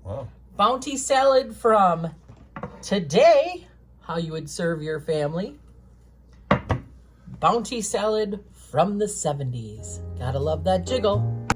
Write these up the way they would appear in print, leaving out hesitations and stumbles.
Wow. Bounty salad from today, how you would serve your family. Bounty salad from the 70s. Gotta love that jiggle.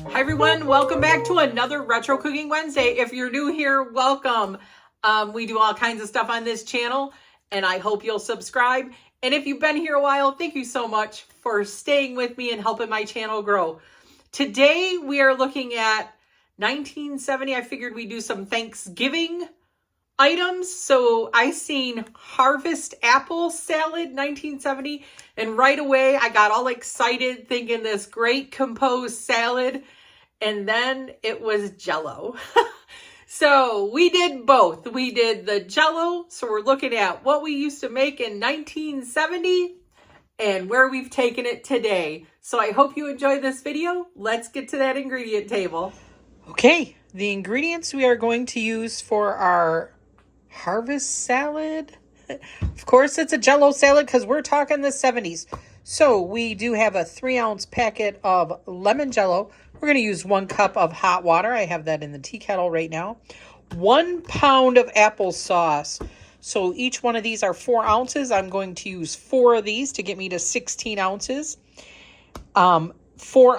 Hi everyone, welcome back to another Retro Cooking Wednesday. If you're new here, welcome. We do all kinds of stuff on this channel, and I hope you'll subscribe. And if you've been here a while, thank you so much for staying with me and helping my channel grow. Today we are looking at 1970. I figured we'd do some Thanksgiving items. So I seen harvest apple salad 1970, and right away I got all excited thinking this great composed salad, and then it was Jello. So we did both. We did the Jello, so we're looking at what we used to make in 1970 and where we've taken it today. So I hope you enjoy this video. Let's get to that ingredient table. Okay, the ingredients we are going to use for our harvest salad. Of course, it's a Jello salad because we're talking the 70s. So we do have a 3-ounce packet of lemon Jello. We're going to use 1 cup of hot water. I have that in the tea kettle right now. 1 pound of applesauce. So each one of these are 4 ounces. I'm going to use 4 of these to get me to 16 ounces. 4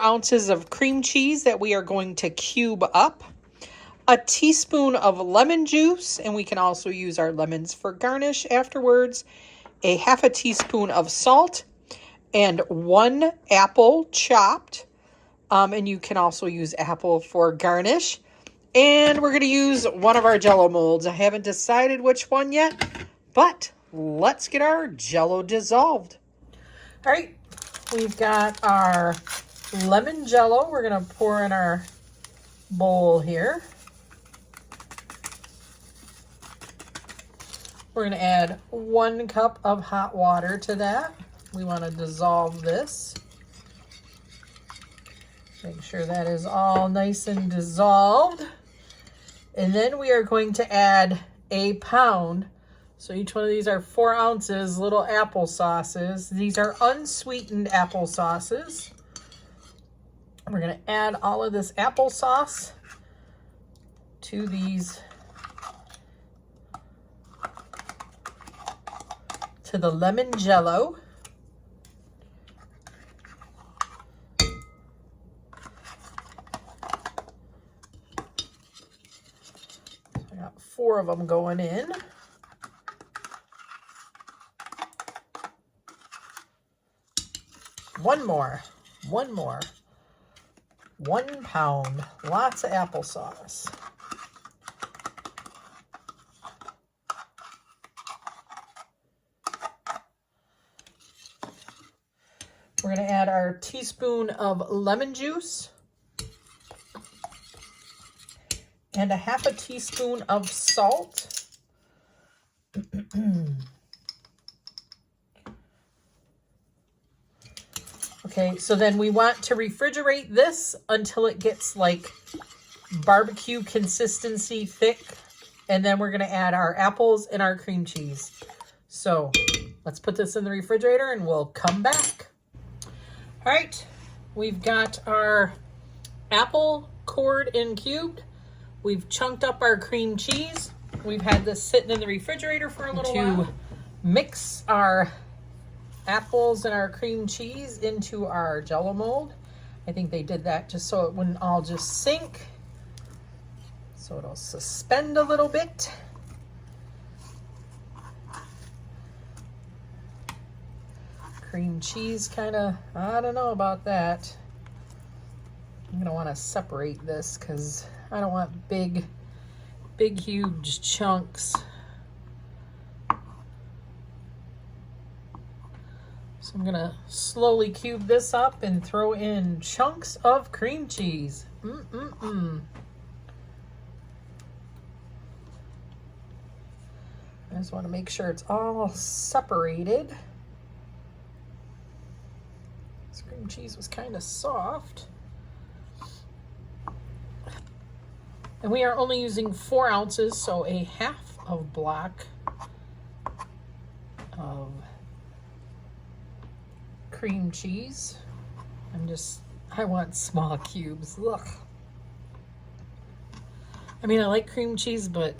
ounces of cream cheese that we are going to cube up. A teaspoon of lemon juice, and we can also use our lemons for garnish afterwards. A half a teaspoon of salt, and 1 apple chopped. And you can also use apple for garnish. And we're going to use one of our Jello molds. I haven't decided which one yet, but let's get our Jello dissolved. All right, we've got our lemon Jello. We're going to pour in our bowl here. We're going to add 1 cup of hot water to that. We want to dissolve this. Make sure that is all nice and dissolved. And then we are going to add a pound. So each one of these are 4 ounces, little apple sauces. These are unsweetened apple sauces. We're going to add all of this applesauce to these, to the lemon Jello. I got 4 of them going in. One more. 1 pound. Lots of applesauce. We're going to add our teaspoon of lemon juice and a half a teaspoon of salt. Okay, so then we want to refrigerate this until it gets like barbecue consistency thick. And then we're going to add our apples and our cream cheese. So let's put this in the refrigerator and we'll come back. All right, we've got our apple cored and cubed. We've chunked up our cream cheese. We've had this sitting in the refrigerator for a little while. To mix our apples and our cream cheese into our Jello mold. I think they did that just so it wouldn't all just sink. So it'll suspend a little bit. Cream cheese kind of, I don't know about that. I'm going to want to separate this because I don't want big, huge chunks. So I'm going to slowly cube this up and throw in chunks of cream cheese. I just want to make sure it's all separated. This cream cheese was kind of soft. And we are only using 4 ounces, so a half of block of cream cheese. I want small cubes. Ugh. I mean, I like cream cheese, but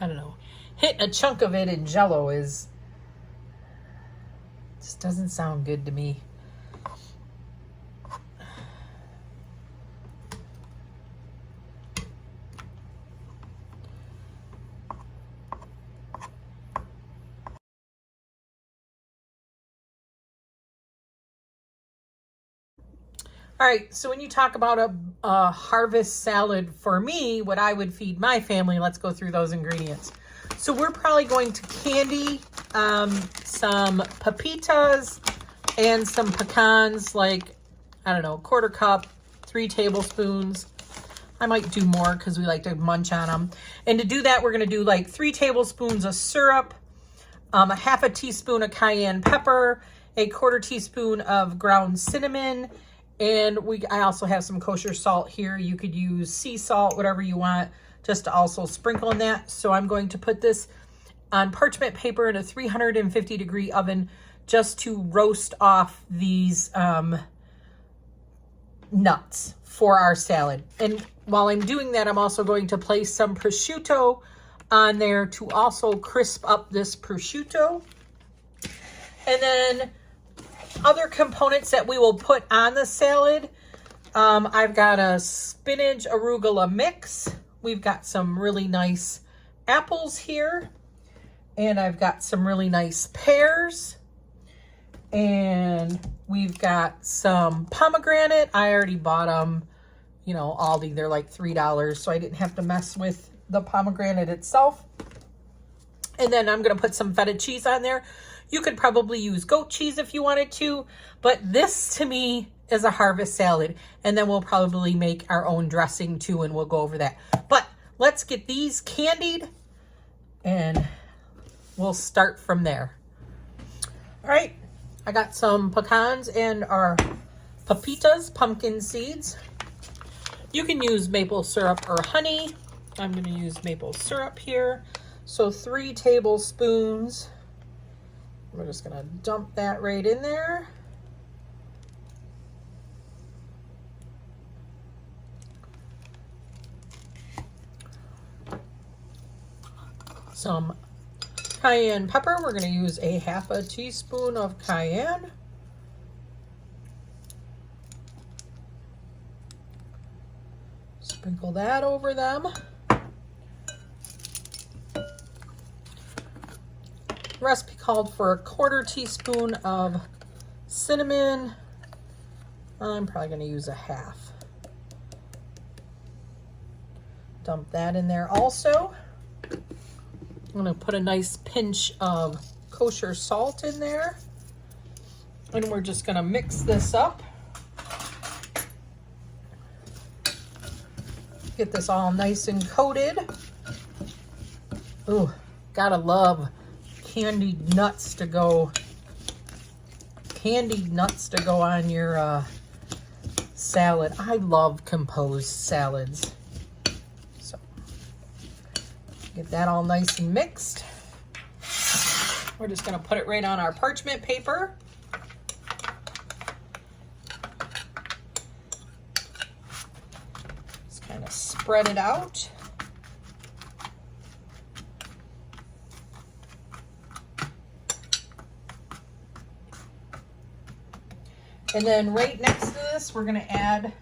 I don't know. Hitting a chunk of it in Jello just doesn't sound good to me. All right, so when you talk about a harvest salad, for me, what I would feed my family, let's go through those ingredients. So we're probably going to candy some pepitas and some pecans, like, I don't know, 1/4 cup, 3 tablespoons. I might do more because we like to munch on them. And to do that, we're going to do like 3 tablespoons of syrup, a 1/2 teaspoon of cayenne pepper, a 1/4 teaspoon of ground cinnamon, and I also have some kosher salt here. You could use sea salt, whatever you want, just to also sprinkle in that. So I'm going to put this on parchment paper in a 350-degree oven just to roast off these nuts for our salad. And while I'm doing that, I'm also going to place some prosciutto on there to also crisp up this prosciutto. And then other components that we will put on the salad, I've got a spinach arugula mix. We've got some really nice apples here, and I've got some really nice pears, and we've got some pomegranate. I already bought them, you know, Aldi. They're like $3, so I didn't have to mess with the pomegranate itself. And then I'm going to put some feta cheese on there. You could probably use goat cheese if you wanted to, but this to me is a harvest salad. And then we'll probably make our own dressing too, and we'll go over that. But let's get these candied and we'll start from there. All right, I got some pecans and our pepitas, pumpkin seeds. You can use maple syrup or honey. I'm going to use maple syrup here. So 3 tablespoons. We're just going to dump that right in there. Some cayenne pepper. We're going to use a 1/2 teaspoon of cayenne. Sprinkle that over them. Recipe called for a 1/4 teaspoon of cinnamon. I'm probably going to use a 1/2. Dump that in there also. I'm going to put a nice pinch of kosher salt in there. And we're just going to mix this up. Get this all nice and coated. Ooh, gotta love candied nuts to go on your salad. I love composed salads. So get that all nice and mixed. We're just going to put it right on our parchment paper. Just kind of spread it out. And then right next to this, we're going to add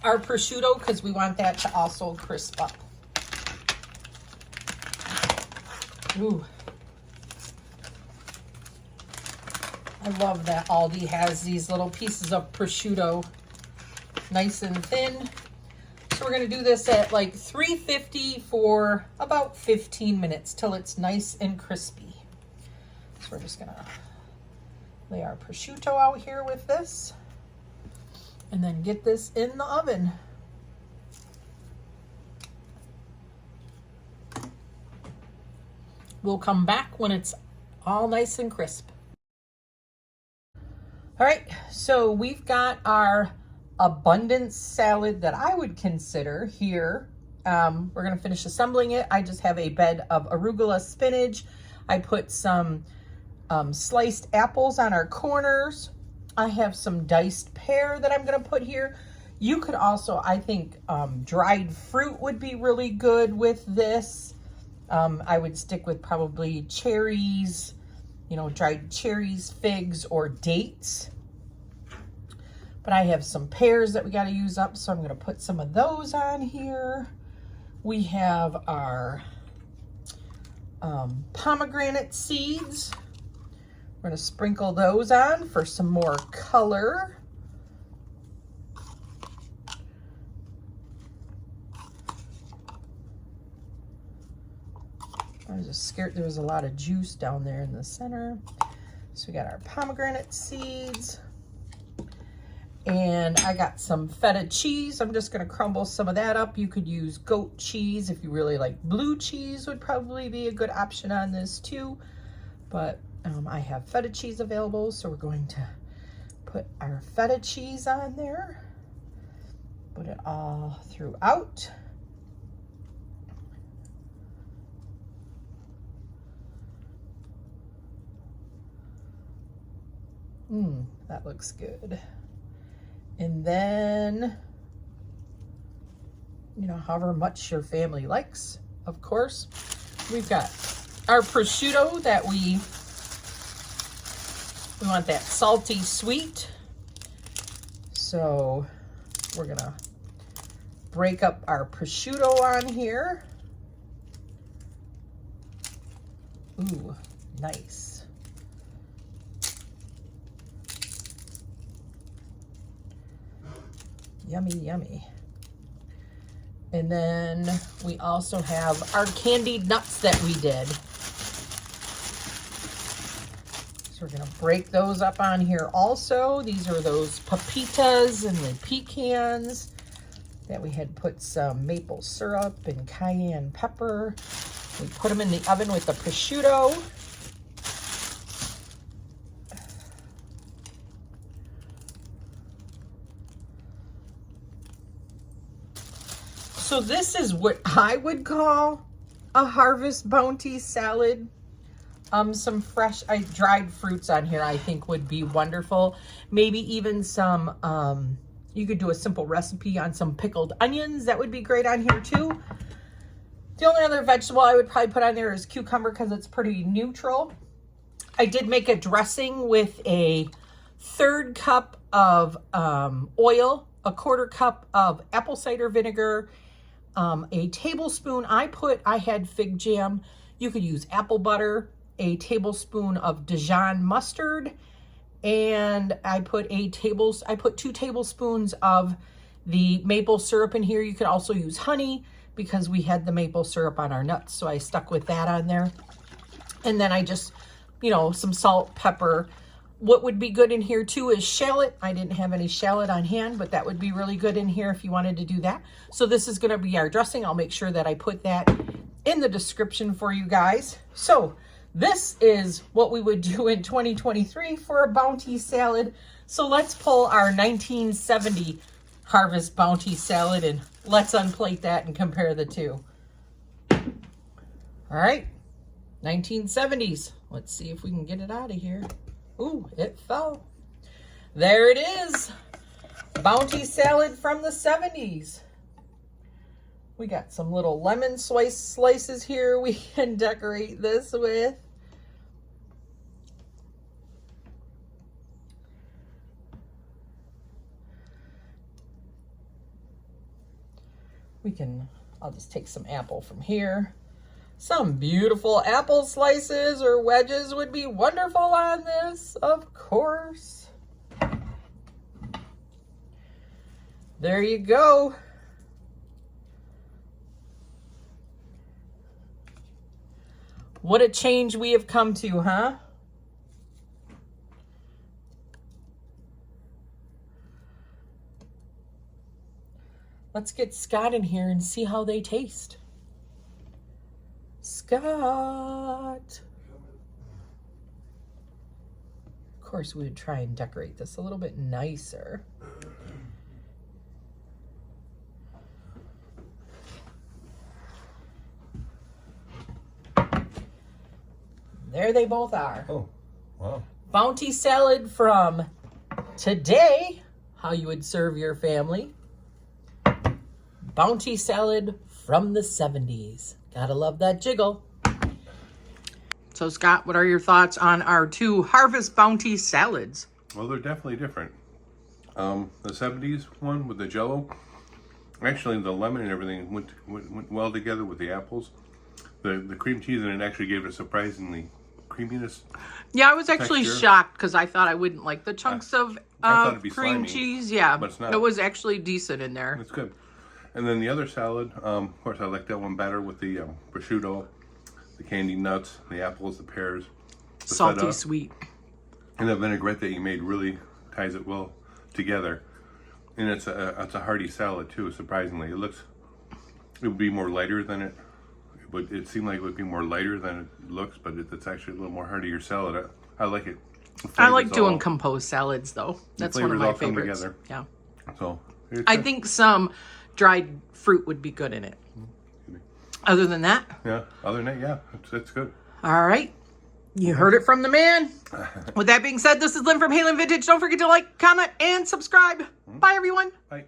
our prosciutto because we want that to also crisp up. Ooh. I love that Aldi has these little pieces of prosciutto, nice and thin. So we're going to do this at like 350 for about 15 minutes till it's nice and crispy. So we're just going to lay our prosciutto out here with this and then get this in the oven. We'll come back when it's all nice and crisp. All right, so we've got our abundance salad that I would consider here. We're gonna finish assembling it. I just have a bed of arugula spinach. I put some sliced apples on our corners. I have some diced pear that I'm going to put here. You could also, I think, dried fruit would be really good with this. I would stick with probably cherries, you know, dried cherries, figs, or dates. But I have some pears that we got to use up, so I'm going to put some of those on here. We have our pomegranate seeds. We're going to sprinkle those on for some more color. I was just scared there was a lot of juice down there in the center. So we got our pomegranate seeds. And I got some feta cheese. I'm just going to crumble some of that up. You could use goat cheese if you really like. Blue cheese would probably be a good option on this too. But I have feta cheese available, so we're going to put our feta cheese on there. Put it all throughout. That looks good. And then, you know, however much your family likes, of course. We've got our prosciutto that we want that salty sweet. So we're gonna break up our prosciutto on here. Ooh, nice. Yummy, yummy. And then we also have our candied nuts that we did. So we're gonna break those up on here also. These are those pepitas and the pecans that we had put some maple syrup and cayenne pepper. We put them in the oven with the prosciutto. So this is what I would call a Harvest Bounty salad. Some fresh dried fruits on here I think would be wonderful. Maybe even some, you could do a simple recipe on some pickled onions. That would be great on here too. The only other vegetable I would probably put on there is cucumber because it's pretty neutral. I did make a dressing with a 1/3 cup of oil, a 1/4 cup of apple cider vinegar, a tablespoon, I had fig jam. You could use apple butter, a tablespoon of Dijon mustard, and I put 2 tablespoons of the maple syrup in here. You could also use honey because we had the maple syrup on our nuts, so I stuck with that on there. And then I just, you know, some salt, pepper. What would be good in here too is shallot. I didn't have any shallot on hand, but that would be really good in here if you wanted to do that. So this is going to be our dressing. I'll make sure that I put that in the description for you guys. So this is what we would do in 2023 for a Bounty salad. So let's pull our 1970 Harvest Bounty salad and let's unplate that and compare the two. All right, 1970s. Let's see if we can get it out of here. Ooh, it fell. There it is. Bounty salad from the 70s. We got some little lemon slices here we can decorate this with. I'll just take some apple from here. Some beautiful apple slices or wedges would be wonderful on this, of course. There you go. What a change we have come to, huh? Let's get Scott in here and see how they taste. Scott. Of course, we would try and decorate this a little bit nicer. There they both are. Oh, wow. Bounty salad from Today, how you would serve your family. Bounty salad from the 70s. Gotta love that jiggle. So Scott, what are your thoughts on our 2 Harvest Bounty salads? Well, they're definitely different. The 70s one with the Jello, actually the lemon and everything went well together with the apples. The cream cheese in it actually gave it a surprisingly creaminess. Yeah, I was actually texture. shocked because I thought I wouldn't like the chunks of thought it'd be cream slimy, cheese. Yeah, but it's not. It was actually decent in there. It's good. And then the other salad, of course, I like that one better with the prosciutto, the candied nuts, the apples, the pears, the Salty, Feta, sweet. and the vinaigrette that you made really ties it well together. And it's a hearty salad too. Surprisingly, it would be more lighter than it. It seemed like it would be more lighter than it looks, but it's actually a little more heartier salad. I like it. I like doing composed salads though. That's one of my all come favorites. together. Yeah. So I think some dried fruit would be good in it. Other than that? Yeah. Other than that, yeah, it's good. All right. You heard it from the man. With that being said, this is Lynn from Halen Vintage. Don't forget to like, comment, and subscribe. Bye, everyone. Bye.